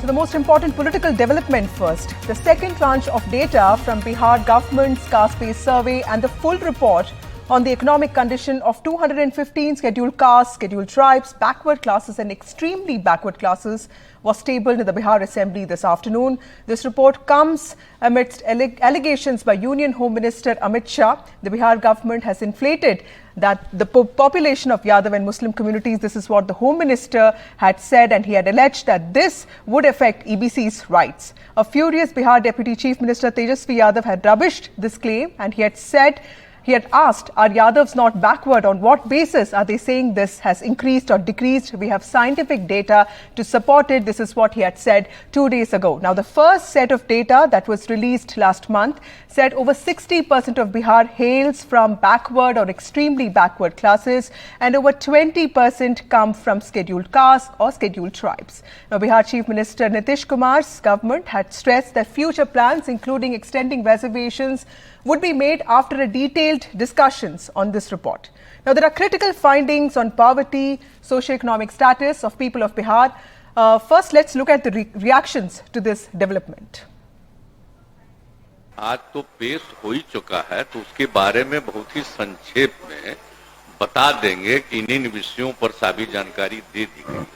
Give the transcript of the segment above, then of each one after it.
To the most important political development first. The second tranche of data from Bihar government's caste-based survey and the full report on the economic condition of 215 scheduled castes, scheduled tribes, backward classes and extremely backward classes was tabled in the Bihar Assembly this afternoon. This report comes amidst allegations by Union Home Minister Amit Shah. The Bihar government has inflated that the population of Yadav and Muslim communities, this is what the Home Minister had said, and he had alleged that this would affect EBC's rights. A furious Bihar Deputy Chief Minister Tejasvi Yadav had rubbished this claim, and he had asked, are Yadavs not backward? On what basis are they saying this has increased or decreased? We have scientific data to support it. This is what he had said 2 days ago. Now, the first set of data that was released last month said over 60% of Bihar hails from backward or extremely backward classes, and over 20% come from scheduled castes or scheduled tribes. Now, Bihar Chief Minister Nitish Kumar's government had stressed that future plans, including extending reservations, would be made after a detailed discussions on this report. Now, there are critical findings on poverty, socio-economic status of people of Bihar. First, let's look at the reactions to this development. आज तो पेश हो ही चुका है, तो उसके बारे में बहुत ही संक्षेप में बता देंगे कि इन विषयों पर सभी जानकारी दे दी गई है,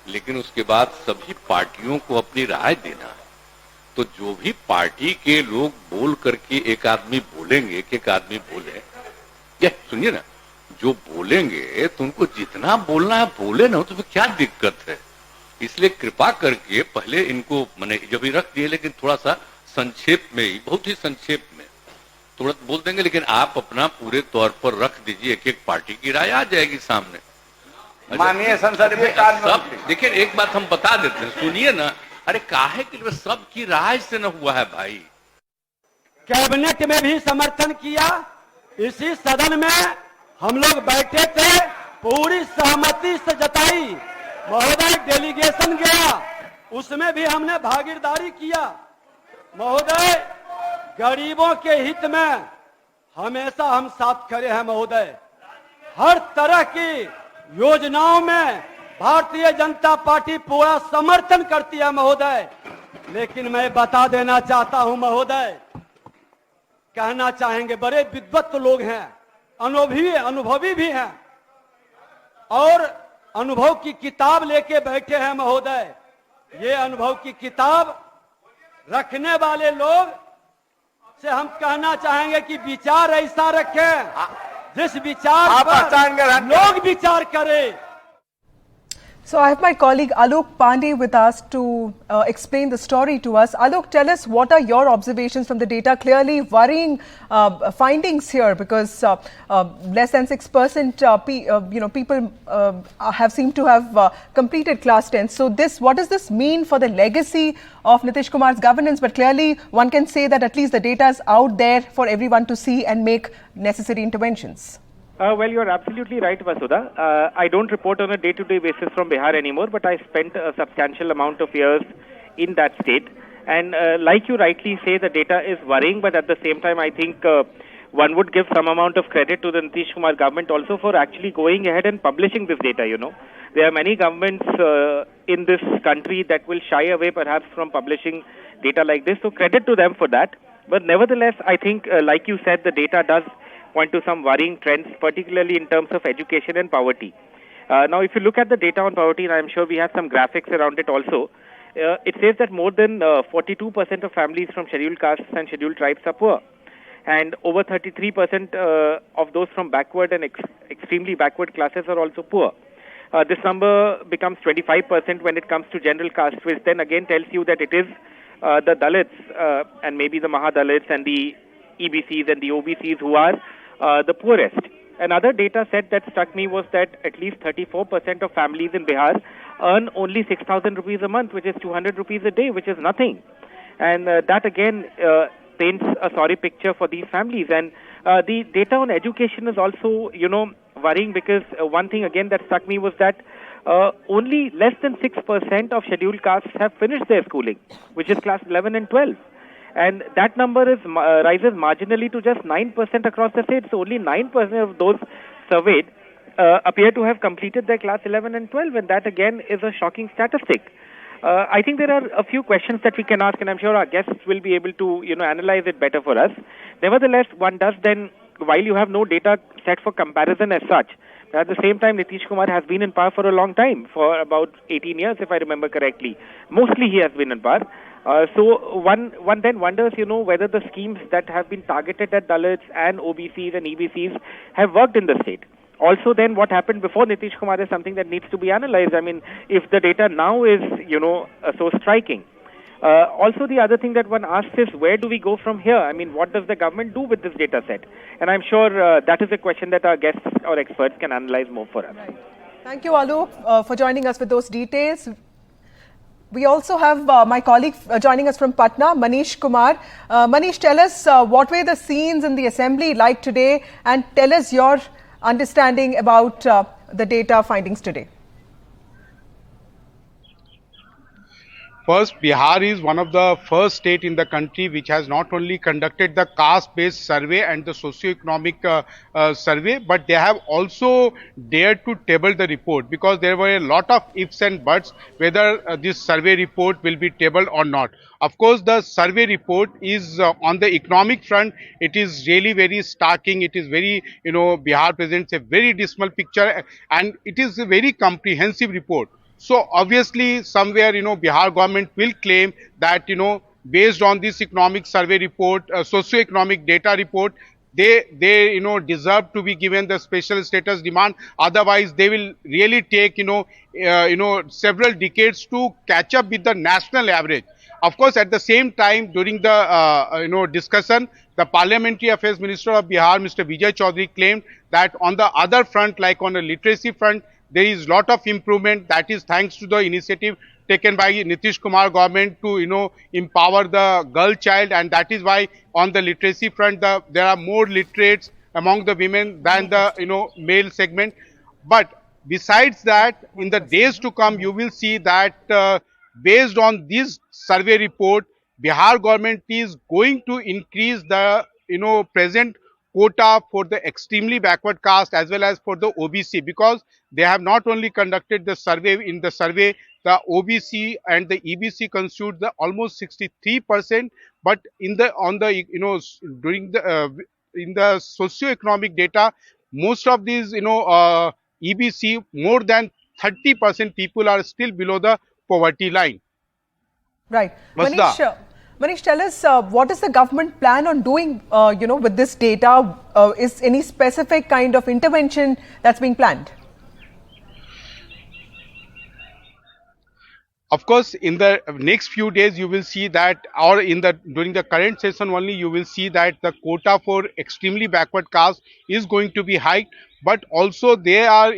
लेकिन उसके बाद सभी पार्टियों को अपनी राय देना है। तो जो भी पार्टी के लोग बोल करके एक आदमी बोलेंगे कि एक आदमी बोले, क्या सुनिए ना, जो बोलेंगे तो उनको जितना बोलना है बोले ना, तो क्या दिक्कत है। इसलिए कृपा करके पहले इनको मैंने जब ही रख दिए, लेकिन थोड़ा सा संक्षेप में ही, बहुत ही संक्षेप में थोड़ा बोल देंगे, लेकिन आप अपना पूरे तौर पर रख दीजिए, एक एक पार्टी की राय आ जाएगी सामने। माननीय संसद में सब देखिए, एक बात हम बता देते हैं, सुनिए ना। अरे काहे के लिए सबकी राय से न हुआ है भाई। कैबिनेट में भी समर्थन किया, इसी सदन में हम लोग बैठे थे, पूरी सहमति से जताई। महोदय डेलीगेशन गया, उसमें भी हमने भागीदारी किया। महोदय गरीबों के हित में हमेशा हम साथ खड़े हैं। महोदय हर तरह की योजनाओं में भारतीय जनता पार्टी पूरा समर्थन करती है महोदय। लेकिन मैं बता देना चाहता हूं महोदय, कहना चाहेंगे, बड़े विद्वत लोग हैं, अनुभवी भी हैं, और अनुभव की किताब लेके बैठे हैं महोदय। ये अनुभव की किताब रखने वाले लोग से हम कहना चाहेंगे कि विचार ऐसा रखें, जिस विचार पर लोग विचार करें। So I have my colleague Alok Pandey with us to explain the story to us. Alok, tell us, what are your observations from the data? Clearly worrying findings here, because less than 6% people have seemed to have completed class 10. So what does this mean for the legacy of Nitish Kumar's governance? But clearly one can say that at least the data is out there for everyone to see and make necessary interventions. Well, you're absolutely right, Vasudha. I don't report on a day-to-day basis from Bihar anymore, but I spent a substantial amount of years in that state. And like you rightly say, the data is worrying, but at the same time, I think one would give some amount of credit to the Nitish Kumar government also for actually going ahead and publishing this data, you know. There are many governments in this country that will shy away perhaps from publishing data like this, so credit to them for that. But nevertheless, I think, like you said, the data does point to some worrying trends, particularly in terms of education and poverty. Now, if you look at the data on poverty, and I'm sure we have some graphics around it also, it says that more than 42% of families from scheduled castes and scheduled tribes are poor. And over 33% of those from backward and extremely backward classes are also poor. This number becomes 25% when it comes to general caste, which then again tells you that it is the Dalits and maybe the Mahadalits and the EBCs and the OBCs who are the poorest. Another data set that struck me was that at least 34% of families in Bihar earn only 6,000 rupees a month, which is 200 rupees a day, which is nothing. And that again paints a sorry picture for these families. And the data on education is also, worrying, because one thing again that struck me was that only less than 6% of scheduled castes have finished their schooling, which is class 11 and 12. And that number rises marginally to just 9% across the state. So only 9% of those surveyed appear to have completed their class 11 and 12. And that again is a shocking statistic. I think there are a few questions that we can ask, and I'm sure our guests will be able to, analyze it better for us. Nevertheless, one does then, while you have no data set for comparison as such, at the same time, Nitish Kumar has been in power for a long time, for about 18 years, if I remember correctly. Mostly he has been in power. So one then wonders, whether the schemes that have been targeted at Dalits and OBCs and EBCs have worked in the state. Also, then what happened before Nitish Kumar is something that needs to be analyzed. I mean, if the data now is, so striking. Also, the other thing that one asks is, where do we go from here? I mean, what does the government do with this data set? And I'm sure that is a question that our guests or experts can analyze more for us. Right. Thank you, Alok, for joining us with those details. We also have my colleague joining us from Patna, Manish Kumar. Manish, tell us what were the scenes in the assembly like today, and tell us your understanding about the data findings today. First, Bihar is one of the first state in the country which has not only conducted the caste-based survey and the socio-economic survey, but they have also dared to table the report, because there were a lot of ifs and buts whether this survey report will be tabled or not. Of course, the survey report is on the economic front. It is really very starking. It is very, Bihar presents a very dismal picture, and it is a very comprehensive report. So obviously somewhere, Bihar government will claim that, based on this economic survey report, socio-economic data report, they deserve to be given the special status demand. Otherwise, they will really take, several decades to catch up with the national average. Of course, at the same time, during the, discussion, the Parliamentary Affairs Minister of Bihar, Mr. Vijay Chaudhary, claimed that on the other front, like on the literacy front, there is lot of improvement. That is thanks to the initiative taken by Nitish Kumar government to, empower the girl child, and that is why on the literacy front, there are more literates among the women than the, male segment. But besides that, in the days to come, you will see that based on this survey report, Bihar government is going to increase the, present quota for the extremely backward caste as well as for the OBC, because they have not only conducted the survey. In the survey, the OBC and the EBC constitute the almost 63%, but in the during the in the socio-economic data, most of these EBC, more than 30% people are still below the poverty line. Right. Vasudha. Manish, tell us what is the government plan on doing, with this data? Is any specific kind of intervention that's being planned? Of course, in the next few days, you will see that, or during the current session only, you will see that the quota for extremely backward caste is going to be hiked. But also, they are,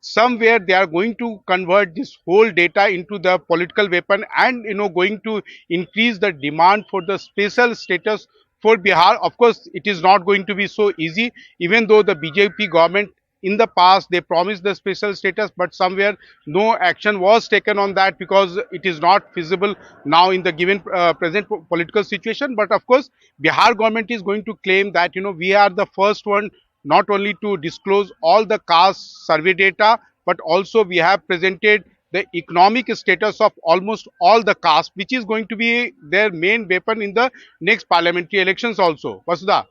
somewhere they are going to convert this whole data into the political weapon, and going to increase the demand for the special status for Bihar. Of course, it is not going to be so easy, even though the BJP government in the past they promised the special status, but somewhere no action was taken on that, because it is not feasible now in the given present political situation. But of course, Bihar government is going to claim that we are the first one not only to disclose all the caste survey data, but also we have presented the economic status of almost all the castes, which is going to be their main weapon in the next parliamentary elections also. Vasudha.